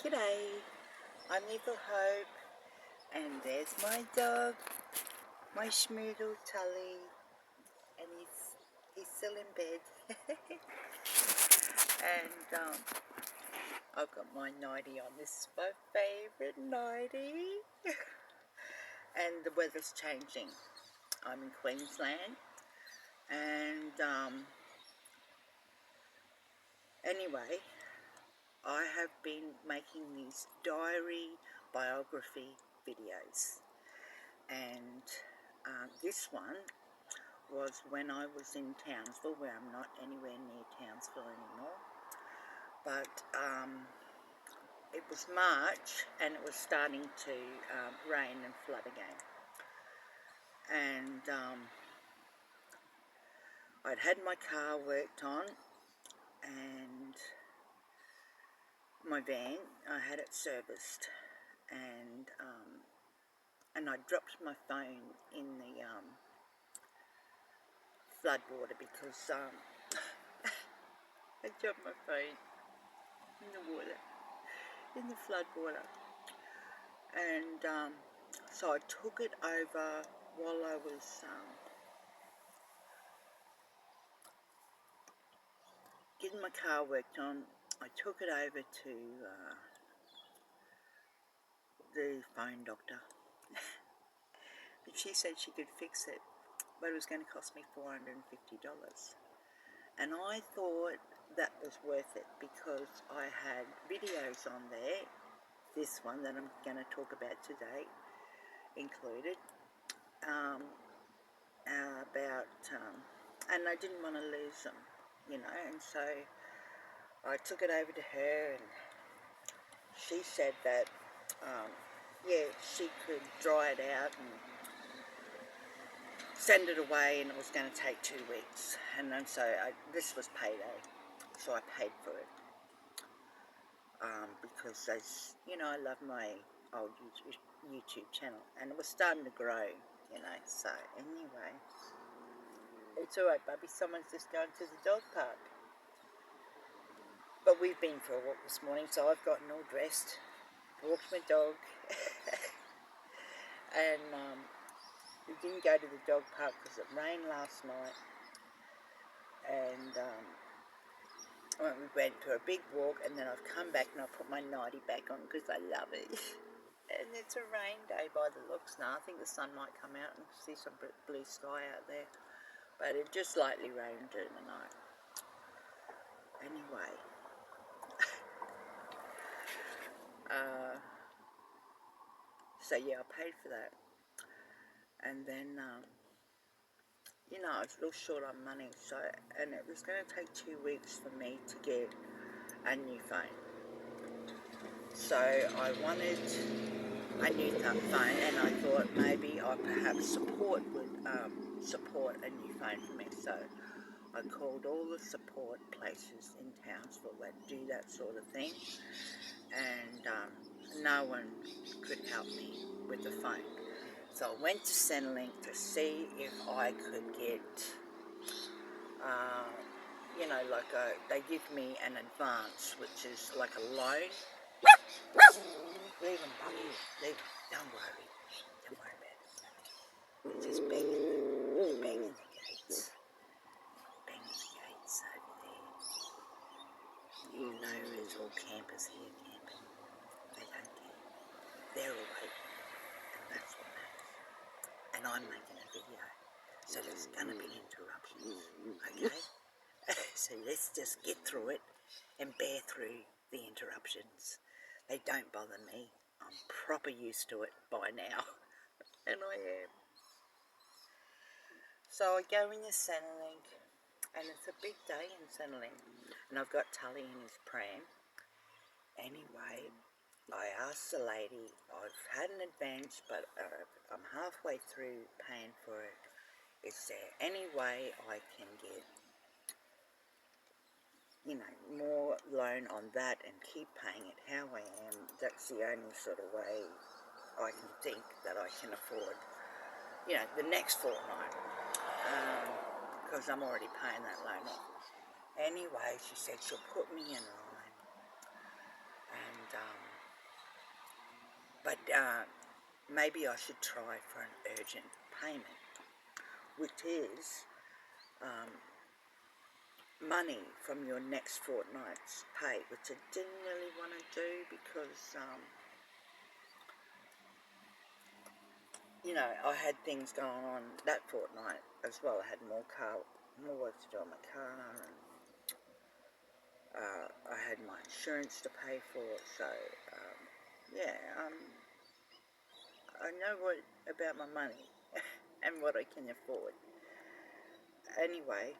G'day, I'm Little Hope, and there's my dog, my schmoodle Tully, and he's still in bed. And I've got my nightie on. This is my favourite nightie. And the weather's changing. I'm in Queensland, and anyway, I have been making these diary biography videos, and this one was when I was in Townsville, where I'm not anywhere near Townsville anymore, but it was March and it was starting to rain and flood again, and I'd had my car worked on, and my van, I had it serviced, and I dropped my phone in the flood water because I dropped my phone in the water, in the flood water, and so I took it over while I was getting my car worked on. I took it over to the phone doctor. And she said she could fix it, but it was going to cost me $450. And I thought that was worth it because I had videos on there, this one that I'm going to talk about today included, about, and I didn't want to lose them, you know, and so I took it over to her, and she said that, yeah, she could dry it out and send it away, and it was going to take 2 weeks. And then so this was payday, so I paid for it, because you know, I love my old YouTube channel, and it was starting to grow, you know. So anyway, it's all right, Bubby. Someone's just going to the dog park. But we've been for a walk this morning, so I've gotten all dressed, walked my dog, and we didn't go to the dog park because it rained last night, and we went for a big walk, and then I've come back and I put my nightie back on because I love it. And it's a rain day by the looks now. I think the sun might come out and see some blue sky out there, but it just lightly rained during the night. Anyway, so yeah, I paid for that, and then you know, I was a little short on money, so, and it was going to take 2 weeks for me to get a new phone. So I wanted a new phone, and I thought maybe perhaps support would support a new phone for me. So I called all the support places in Townsville that do that sort of thing, and no one could help me with the phone. So I went to Centrelink to see if I could get, you know, like they give me an advance, which is like a loan. Leave them, Bobby, leave them. Don't worry about it. They're just banging the gates. Banging the gates over there. You know there's all campers here camping. They don't care. They're awake, and that's what matters. And I'm making a video, so there's going to be interruptions, okay? So let's just get through it and bear through the interruptions. They don't bother me. I'm proper used to it by now, and I am. So I go in the Centrelink, and it's a big day in Centrelink, and I've got Tully in his pram. Anyway, I asked the lady, I've had an advance, but I'm halfway through paying for it. Is there any way I can get, you know, more loan on that and keep paying it how I am? That's the only sort of way I can think that I can afford, you know, the next fortnight, because I'm already paying that loan off. Anyway, she said she'll put me in line, and maybe I should try for an urgent payment, which is money from your next fortnight's pay, which I didn't really want to do because, you know, I had things going on that fortnight as well. I had more work to do on my car, and I had my insurance to pay for, so, yeah, I know what about my money and what I can afford. Anyway,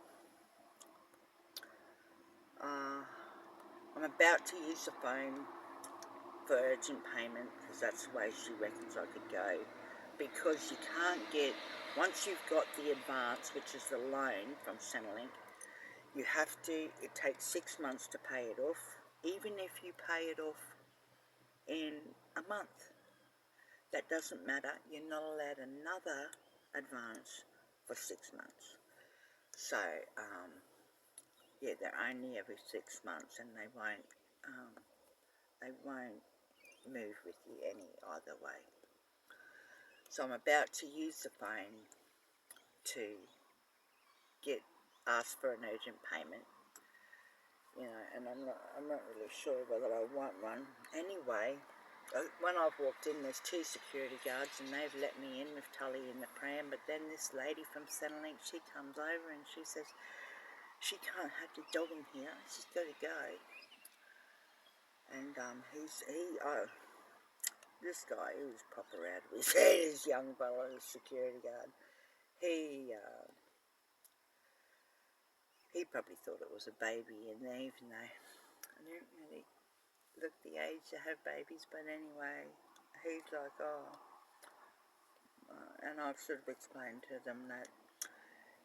I'm about to use the phone for urgent payment because that's the way she reckons I could go, because you can't get, once you've got the advance, which is the loan from Centrelink, you have to, it takes 6 months to pay it off, even if you pay it off in a month. That doesn't matter, you're not allowed another advance for 6 months. So, yeah, they're only every 6 months, and they won't move with you any either way. So I'm about to use the phone to ask for an urgent payment, you know, and I'm not really sure whether I want one. Anyway, when I've walked in, there's 2 security guards, and they've let me in with Tully in the pram, but then this lady from Centrelink, she comes over and she says she can't have the dog in here, she's got to go. And this guy, he was proper out of his head, this young fellow, the security guard. He probably thought it was a baby in there, even though I don't really look the age to have babies. But anyway, he's like, and I've sort of explained to them that,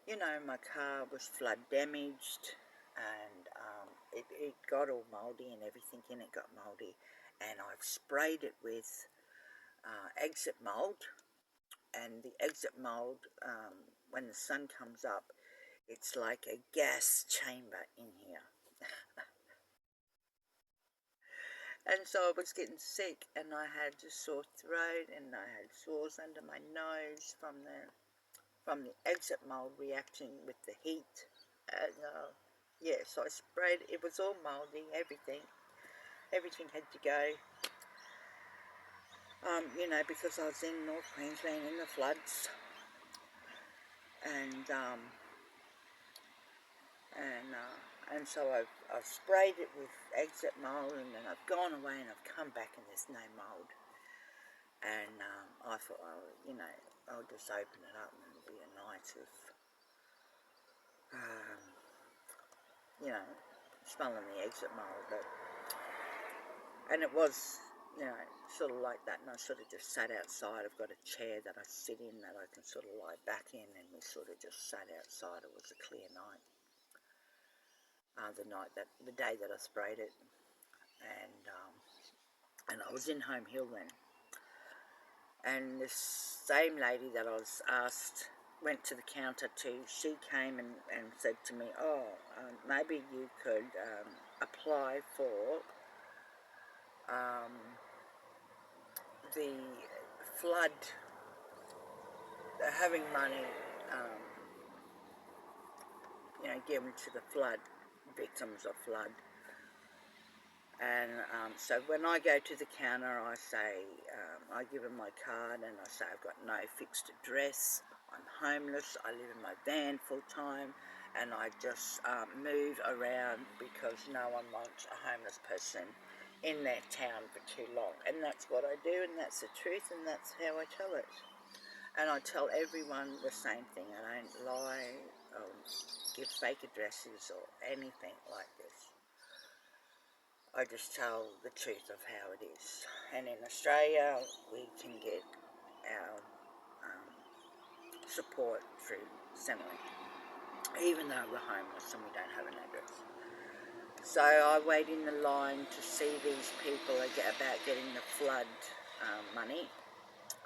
you know, my car was flood damaged, and it got all mouldy, and everything in it got mouldy, and I've sprayed it with exit mould, and the exit mould, when the sun comes up, it's like a gas chamber in here. And so I was getting sick, and I had a sore throat, and I had sores under my nose from the exit mould reacting with the heat. And yeah, so I sprayed, it was all mouldy, everything had to go. You know, because I was in North Queensland in the floods, and so I've sprayed it with exit mould, and then I've gone away and I've come back and there's no mould. And I thought, well, you know, I'll just open it up and it'll be a night of, you know, smelling the exit mould. And it was, you know, sort of like that, and I sort of just sat outside. I've got a chair that I sit in that I can sort of lie back in, and we sort of just sat outside. It was a clear night. The day that I sprayed it, and I was in Home Hill then, and this same lady that I was went to the counter to, she came and said to me, maybe you could apply for the flood, having money, you know, given to the flood, victims of flood. And so when I go to the counter, I say, I give them my card, and I say I've got no fixed address, I'm homeless, I live in my van full time, and I just move around because no one wants a homeless person in their town for too long. And that's what I do, and that's the truth, and that's how I tell it. And I tell everyone the same thing. I don't lie or give fake addresses or anything like this. I just tell the truth of how it is. And in Australia, we can get our support through Centrelink, even though we're homeless and we don't have an address. So I wait in the line to see these people about getting the flood money.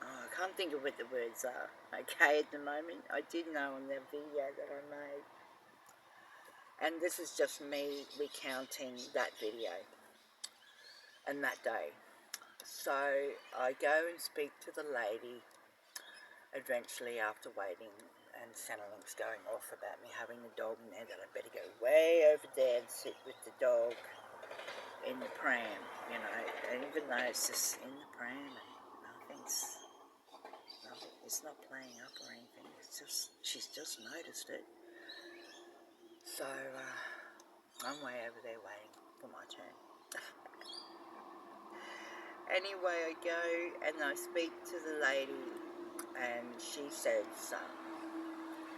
I can't think of what the words are, okay, at the moment. I did know on the video that I made. And this is just me recounting that video and that day. So I go and speak to the lady eventually after waiting, and Centrelink's going off about me having the dog in there, that I better go way over there and sit with the dog in the pram, you know, and even though it's just in the pram and it's not playing up or anything, it's just, she's just noticed it. So I'm way over there waiting for my turn. Anyway, I go and I speak to the lady, and she says,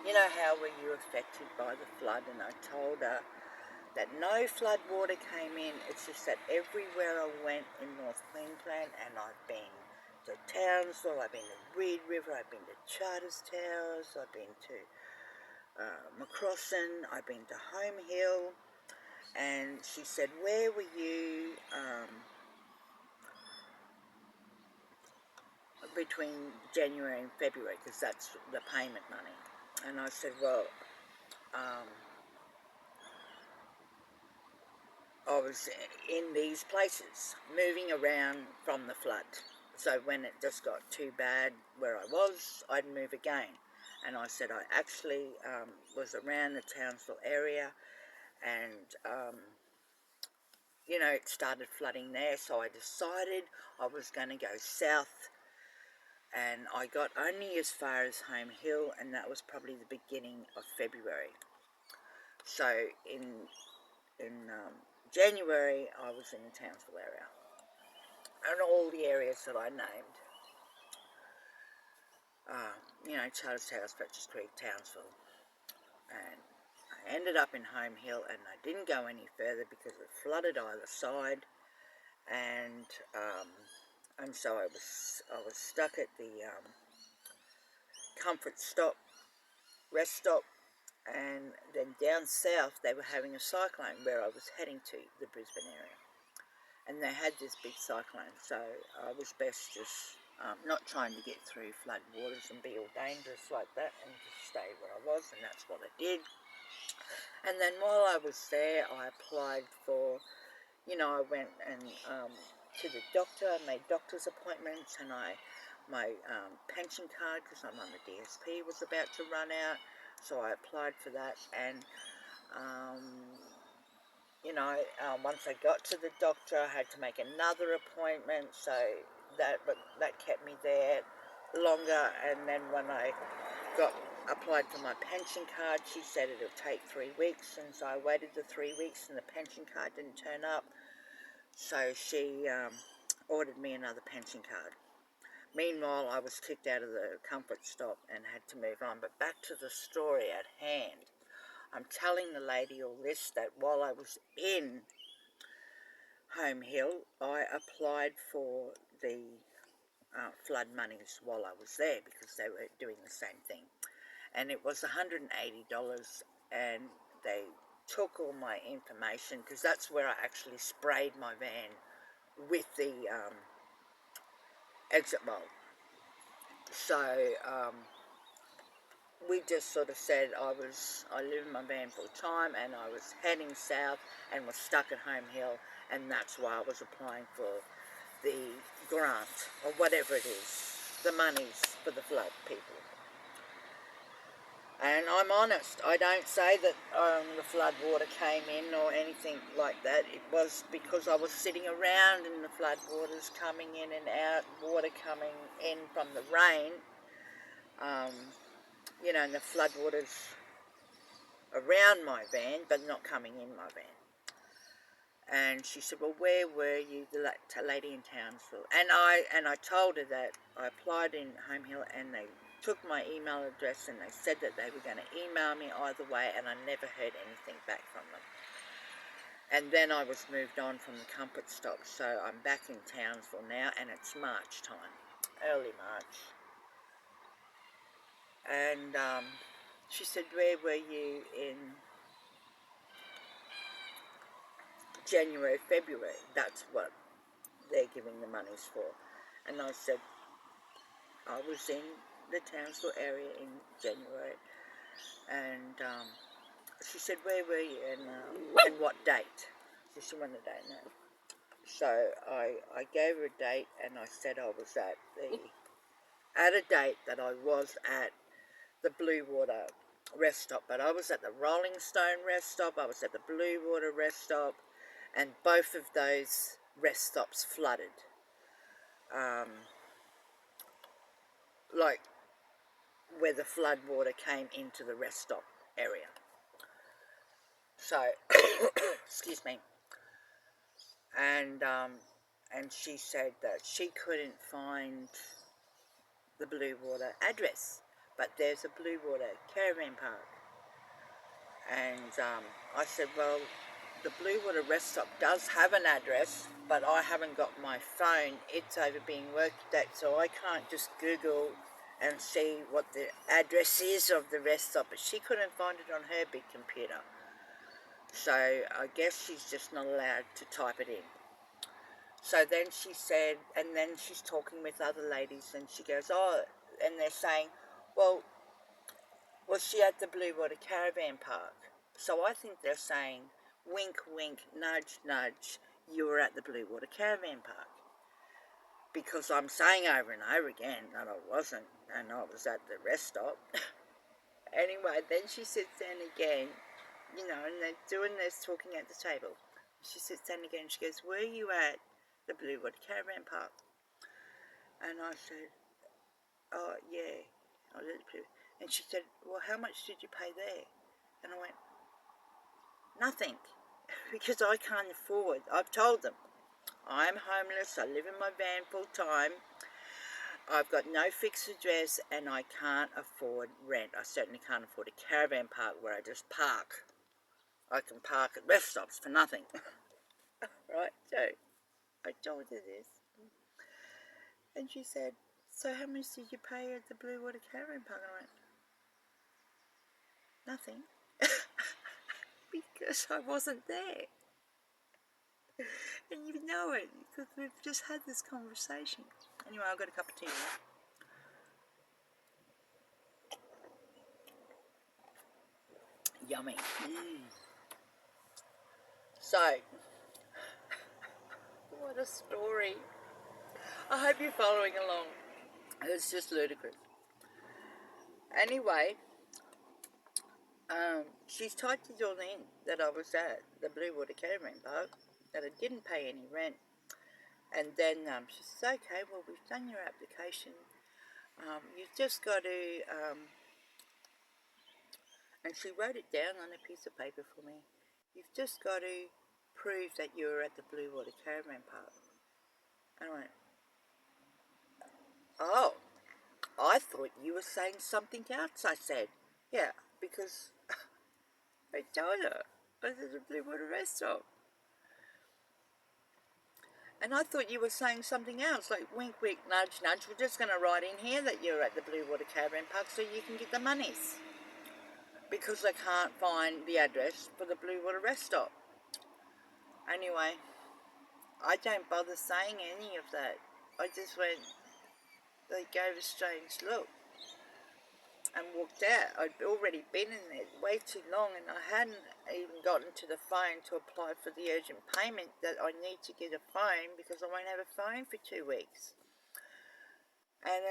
you know, how were you affected by the flood? And I told her that no flood water came in. It's just that everywhere I went in North Queensland, and I've been to Townsville, I've been to Reed River, I've been to Charters Towers, I've been to Macrossan, I've been to Home Hill. And she said, where were you between January and February, because that's the payment money. And I said, well, I was in these places, moving around from the flood. So when it just got too bad where I was, I'd move again. And I said I actually was around the Townsville area, and you know, it started flooding there, so I decided I was going to go south, and I got only as far as Home Hill, and that was probably the beginning of February. So in January, I was in the Townsville area, and all the areas that I named, you know, Charters Towers, Fletchers Creek, Townsville, and I ended up in Home Hill, and I didn't go any further because it flooded either side, and so I was stuck at the Comfort Stop, rest stop, and then down south they were having a cyclone where I was heading to, the Brisbane area, and they had this big cyclone, so I was best just not trying to get through flood waters and be all dangerous like that, and just stay where I was, and that's what I did. And then while I was there, I applied for, you know, I went and to the doctor, made doctor's appointments, and my pension card, because I'm on the DSP, was about to run out, so I applied for that. And you know, once I got to the doctor, I had to make another appointment, so that kept me there longer. And then when I applied for my pension card, she said it'll take 3 weeks, and so I waited the 3 weeks, and the pension card didn't turn up, so she ordered me another pension card. Meanwhile, I was kicked out of the Comfort Stop and had to move on. But back to the story at hand. I'm telling the lady all this, that while I was in Home Hill, I applied for the flood monies while I was there, because they were doing the same thing. And it was $180, and they took all my information, because that's where I actually sprayed my van with the exit bowl. So we just sort of said I lived in my van full time, and I was heading south and was stuck at Home Hill, and that's why I was applying for the grant, or whatever it is, the monies for the flood people. And I'm honest, I don't say that the flood water came in or anything like that. It was because I was sitting around in the flood waters, coming in and out, water coming in from the rain, you know, and the flood waters around my van, but not coming in my van. And she said, well, where were you, the lady in Townsville? And I told her that I applied in Home Hill, and they took my email address, and they said that they were going to email me either way, and I never heard anything back from them. And then I was moved on from the Comfort Stop, so I'm back in Townsville now, and it's March time, early March. And she said, where were you in January, February? That's what they're giving the monies for. And I said, I was in the Townsville area in January. And she said, where were you, and what date? So she wanted a date now. So I gave her a date, and I said I was at a date that I was at the Blue Water rest stop, but I was at the Rolling Stone rest stop, I was at the Blue Water rest stop, and both of those rest stops flooded. Like where the flood water came into the rest stop area. So, excuse me. And she said that she couldn't find the Blue Water address, but there's a Blue Water caravan park. And I said, well, the Blue Water rest stop does have an address, but I haven't got my phone. It's over being worked at, so I can't just Google and see what the address is of the rest stop. But she couldn't find it on her big computer. So I guess she's just not allowed to type it in. So then she said, and then she's talking with other ladies, and she goes, oh, and they're saying, well, was she at the Blue Water Caravan Park? So I think they're saying, wink, wink, nudge, nudge, you were at the Blue Water Caravan Park. Because I'm saying over and over again that I wasn't, and I was at the rest stop. Anyway, then she sits down again, you know, and they're doing this talking at the table. She sits down again and she goes, were you at the Blue Water Caravan Park? And I said, oh, yeah, I was at the Blue. And she said, well, how much did you pay there? And I went, nothing, because I can't afford. I've told them, I'm homeless, I live in my van full time, I've got no fixed address, and I can't afford rent. I certainly can't afford a caravan park where I just park. I can park at rest stops for nothing. Right, so I told her this. And she said, so how much did you pay at the Blue Water Caravan Park? And I went, nothing. Because I wasn't there. And you know it, because we've just had this conversation. Anyway, I've got a cup of tea now. Yummy. So, what a story. I hope you're following along. It's just ludicrous. Anyway, she's typed it all in that I was at the Blue Water Caravan Park, that I didn't pay any rent. And then she says, okay, well, we've done your application. You've just got to, and she wrote it down on a piece of paper for me. You've just got to prove that you were at the Blue Water Caravan Park. And I went, oh, I thought you were saying something else, I said. Yeah, because I told her I was at the Blue Water rest stop. And I thought you were saying something else, like wink, wink, nudge, nudge. We're just going to write in here that you're at the Blue Water Caravan Park so you can get the monies. Because they can't find the address for the Blue Water rest stop. Anyway, I don't bother saying any of that. I just went, they gave a strange look and walked out. I'd already been in there way too long, and I hadn't even gotten to the phone to apply for the urgent payment that I need to get a phone because I won't have a phone for 2 weeks. And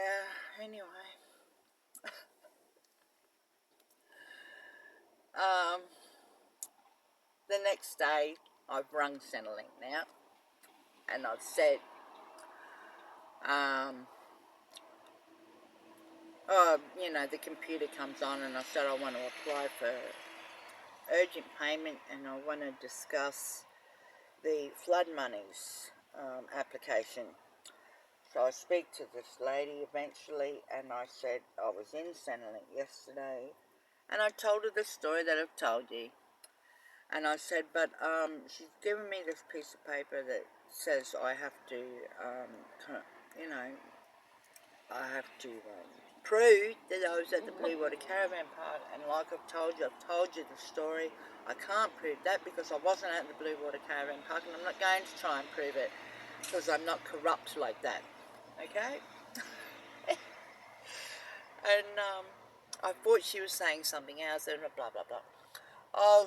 anyway, the next day I've rung Centrelink now, and I've said, you know, the computer comes on, and I said I want to apply for urgent payment, and I want to discuss the flood monies application. So I speak to this lady eventually, and I said I was in Centrelink yesterday, and I told her the story that I've told you. And I said, but she's given me this piece of paper that says I have to, you know, I have to prove that I was at the Blue Water Caravan Park. And like I've told you the story. I can't prove that because I wasn't at the Blue Water Caravan Park, and I'm not going to try and prove it because I'm not corrupt like that. Okay? And I thought she was saying something else, and blah, blah, blah. Oh,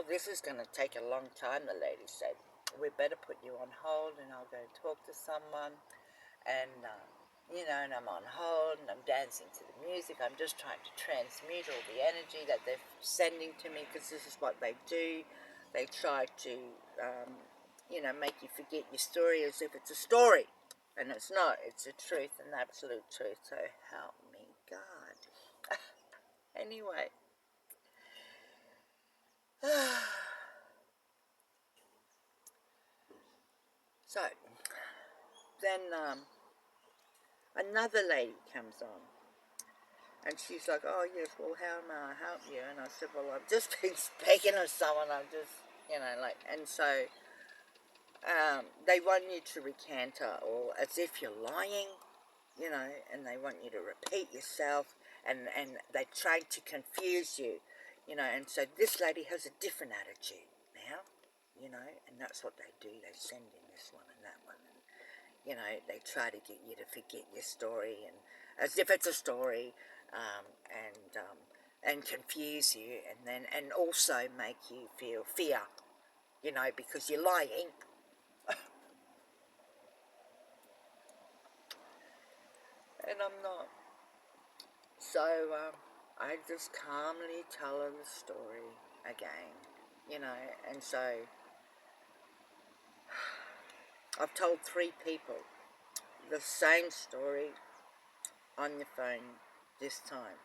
this is going to take a long time, the lady said. we better put you on hold and I'll go talk to someone. And, and I'm on hold and I'm dancing to the music. I'm just trying to transmute all the energy that they're sending to me, because this is what they do. They try to, make you forget your story as if it's a story. And it's not. It's the truth and the absolute truth. So help me God. Anyway. So, then another lady comes on. And she's like, oh, yes, well, how may I help you? And I said, well, I've just been speaking to someone. I'm just, and so they want you to recant her, or as if you're lying, and they want you to repeat yourself, and they try to confuse you, and so this lady has a different attitude now, and that's what they do. They send in this one and that one, and, they try to get you to forget your story, and as if it's a story, um, and confuse you, and also make you feel fear, because you're lying. And I'm not. So I just calmly tell her the story again, and so I've told 3 people the same story on the phone this time,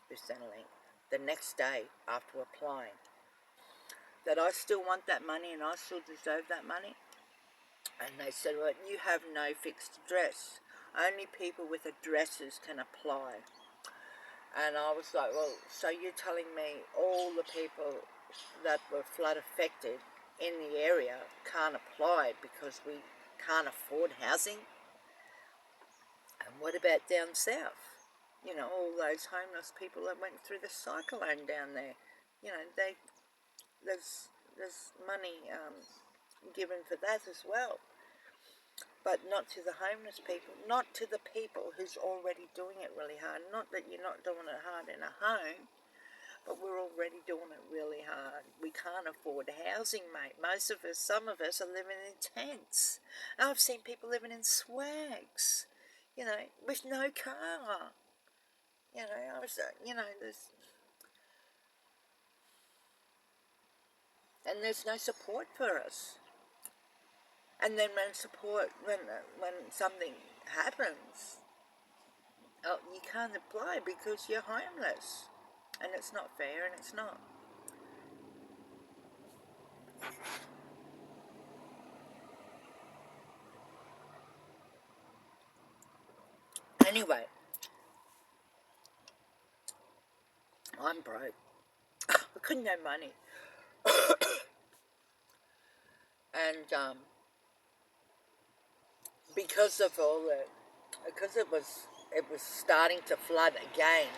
this Centrelink, the next day after applying, that I still want that money and I still deserve that money. And they said, well, you have no fixed address. Only people with addresses can apply. And I was like, well, so you're telling me all the people that were flood affected in the area can't apply because we can't afford housing? And what about down south? All those homeless people that went through the cyclone down there. There's money given for that as well. But not to the homeless people, not to the people who's already doing it really hard. Not that you're not doing it hard in a home, but we're already doing it really hard. We can't afford housing, mate. Some of us are living in tents. And I've seen people living in swags, with no car. There's no support for us. And then when something happens, oh, you can't apply because you're homeless. And it's not fair, and it's not. Anyway, I'm broke. I couldn't have money. And because of all that, because it was starting to flood again,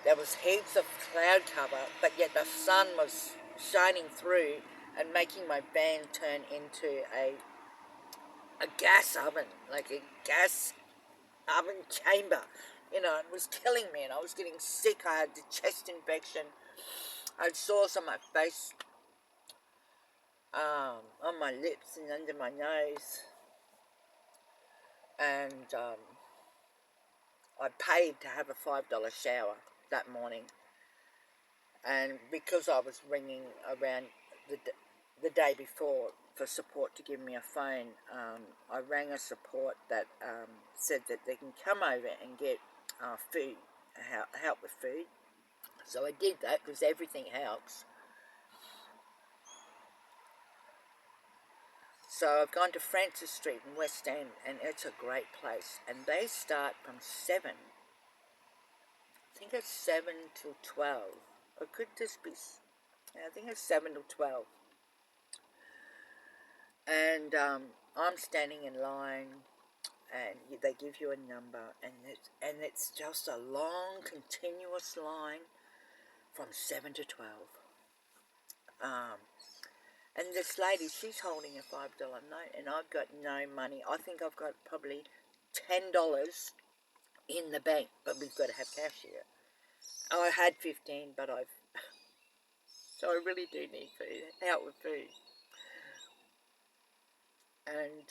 there was heaps of cloud cover, but yet the sun was shining through and making my van turn into a gas oven, like a gas oven chamber. It was killing me, and I was getting sick. I had the chest infection. I had sores on my face, on my lips and under my nose. And I paid to have a $5 shower that morning. And because I was ringing around the day before for support to give me a phone, I rang a support that said that they can come over and get food, help with food. So I did that because everything helps. So I've gone to Francis Street in West End, and it's a great place. And they start from 7. I think it's 7 till 12. Or could this be... I think it's 7 till 12. And I'm standing in line, and they give you a number, and it's just a long, continuous line from 7 to 12. And this lady, she's holding a $5 note, and I've got no money. I think I've got probably $10 in the bank, but we've got to have cash here. I had 15, but so I really do need food, help with food. and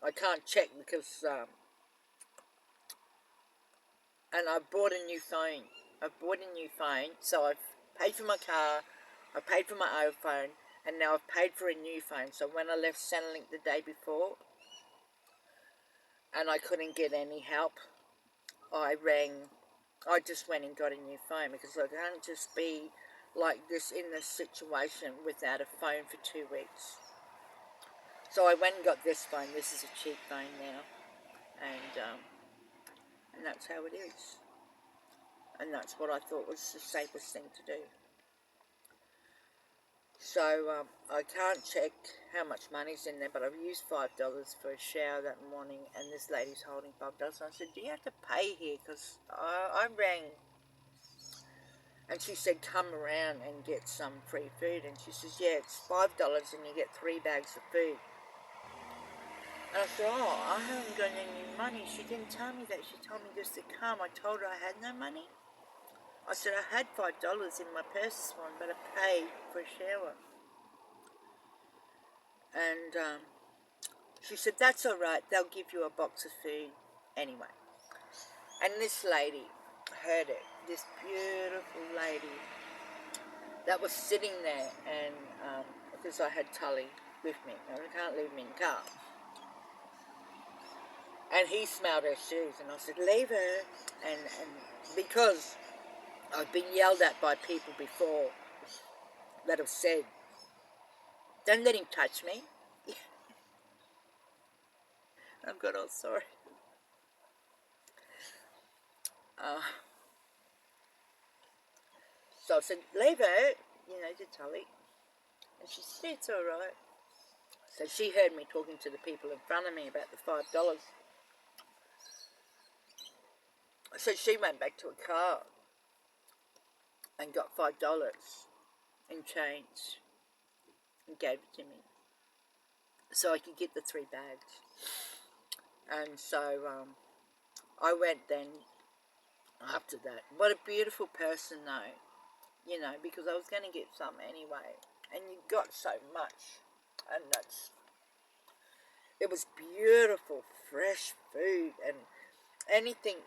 I can't check because, and I bought a new phone. So I've paid for my car, I paid for my iPhone, and now I've paid for a new phone. So when I left Centrelink the day before, and I couldn't get any help, I just went and got a new phone, because I can't just be like this in this situation without a phone for 2 weeks. So I went and got this phone. This is a cheap phone now, and that's how it is. And that's what I thought was the safest thing to do. So I can't check how much money's in there, but I've used $5 for a shower that morning, and this lady's holding $5. And I said, do you have to pay here? Because I rang, and she said, come around and get some free food. And she says, yeah, it's $5 and you get 3 bags of food. And I said, oh, I haven't got any money. She didn't tell me that. She told me just to come. I told her I had no money. I said, I had $5 in my purse this morning, but I paid for a shower. And she said, that's all right. They'll give you a box of food anyway. And this lady heard it. This beautiful lady that was sitting there, and because I had Tully with me, and I can't leave him in the car. And he smelled her shoes, and I said, leave her. And because I've been yelled at by people before that have said, don't let him touch me. I've got all sorry. So I said, leave her, to Tully. And she said, it's all right. So she heard me talking to the people in front of me about the $5. So she went back to her car and got $5 in change and gave it to me, so I could get the 3 bags. And so I went then after that. What a beautiful person though, because I was going to get some anyway. And you got so much. And it was beautiful, fresh food and anything,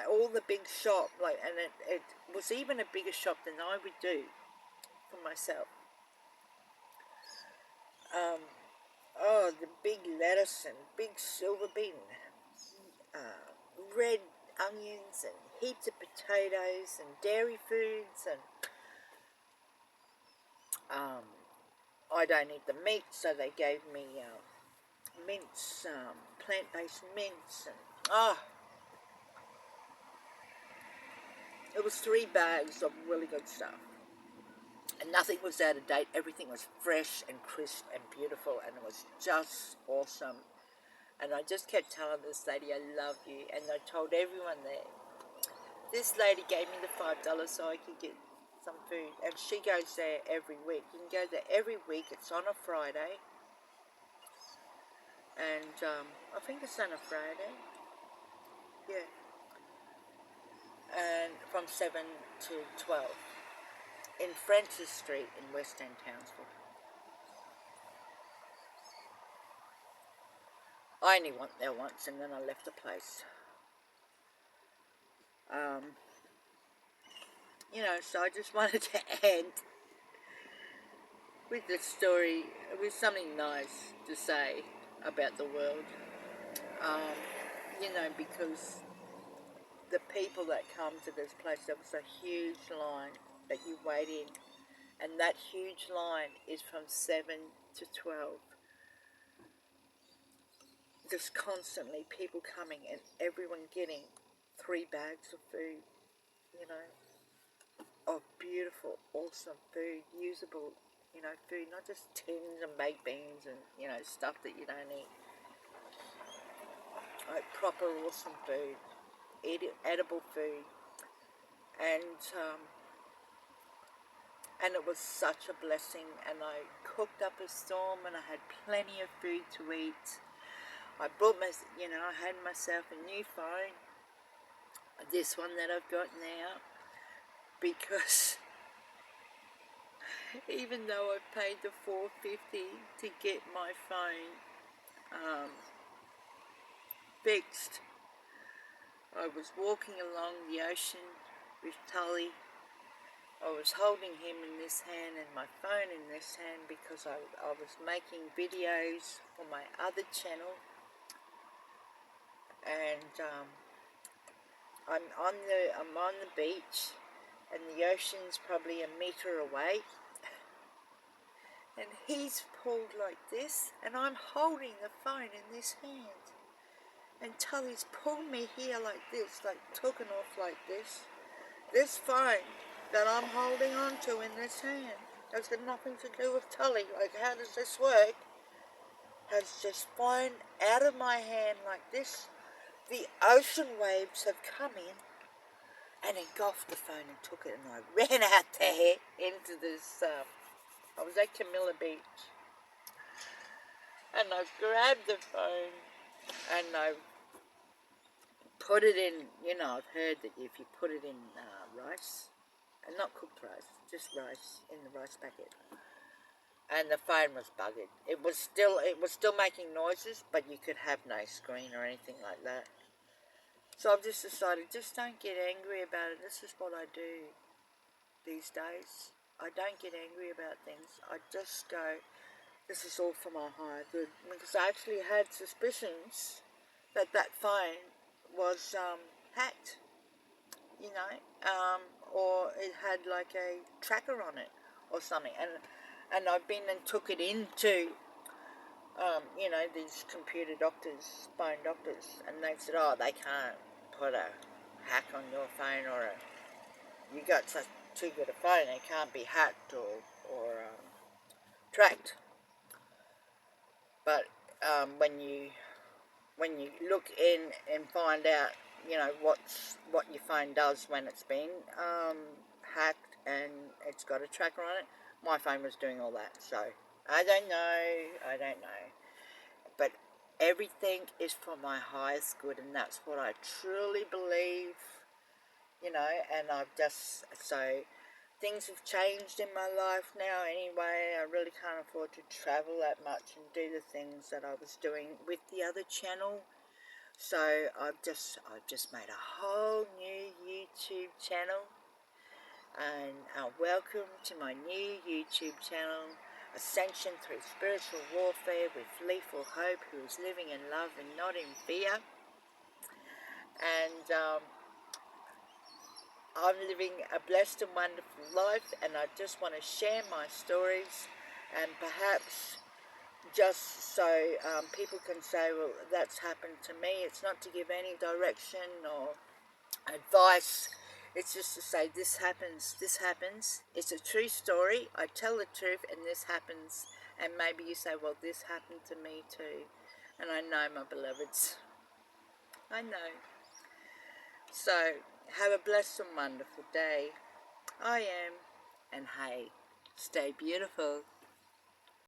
all the big shop, and it was even a bigger shop than I would do for myself. The big lettuce and big silver bean, red onions and heaps of potatoes and dairy foods, and I don't eat the meat, so they gave me mince, plant-based mince, and it was 3 bags of really good stuff. And nothing was out of date. Everything was fresh and crisp and beautiful, and it was just awesome. And I just kept telling this lady, I love you. And I told everyone there. This lady gave me the $5 so I could get some food. And she goes there every week. You can go there every week. It's on a Friday. And I think it's on a Friday. Yeah. And from 7 to 12. In Francis Street in West End, Townsville. I only went there once, and then I left the place. So I just wanted to end with this story, with something nice to say about the world. Because the people that come to this place, there was a huge line that you wait in, and that huge line is from 7 to 12. Just constantly people coming and everyone getting 3 bags of food, of beautiful, awesome food, usable, food, not just tins and baked beans and, stuff that you don't eat. Like proper awesome food, edible food. And it was such a blessing, and I cooked up a storm, and I had plenty of food to eat. I bought I had myself a new phone, this one that I've got now, because even though I paid the $4.50 to get my phone fixed. I was walking along the ocean with Tully. I was holding him in this hand and my phone in this hand because I was making videos for my other channel, and I'm on the beach, and the ocean's probably a meter away, and he's pulled like this, and I'm holding the phone in this hand, and Tully's pulled me here like this, like taken off like this. This phone that I'm holding on to in this hand has got nothing to do with Tully. Like, how does this work? Has just flown out of my hand like this. The ocean waves have come in and engulfed the phone and took it, and I ran out there into this, I was at Camilla Beach, and I grabbed the phone and I put it in, I've heard that if you put it in rice, and not cooked rice, just rice in the rice packet, and the phone was buggered. It was still making noises, but you could have no screen or anything like that. So I've just decided, just don't get angry about it. This is what I do these days. I don't get angry about things. I just go, this is all for my higher good. Because I actually had suspicions that phone was hacked, or it had like a tracker on it or something. And I've been and took it into, these computer doctors, phone doctors, and they said, oh, they can't put a hack on your phone, or you got such too good a phone, it can't be hacked or tracked. But when you look in and find out, what your phone does when it's been hacked and it's got a tracker on it, my phone was doing all that. So I don't know, but everything is for my highest good, and that's what I truly believe, and I've just, so things have changed in my life now anyway. I really can't afford to travel that much and do the things that I was doing with the other channel. So I've just made a whole new YouTube channel, and welcome to my new YouTube channel, Ascension Through Spiritual Warfare with Lethal Hope, who is living in love and not in fear. And I'm living a blessed and wonderful life, and I just want to share my stories, and perhaps just so people can say, well, that's happened to me. It's not to give any direction or advice. It's just to say, this happens. It's a true story. I tell the truth, and this happens. And maybe you say, well, this happened to me too. And I know, my beloveds. I know. So, have a blessed and wonderful day. I am. And hey, stay beautiful.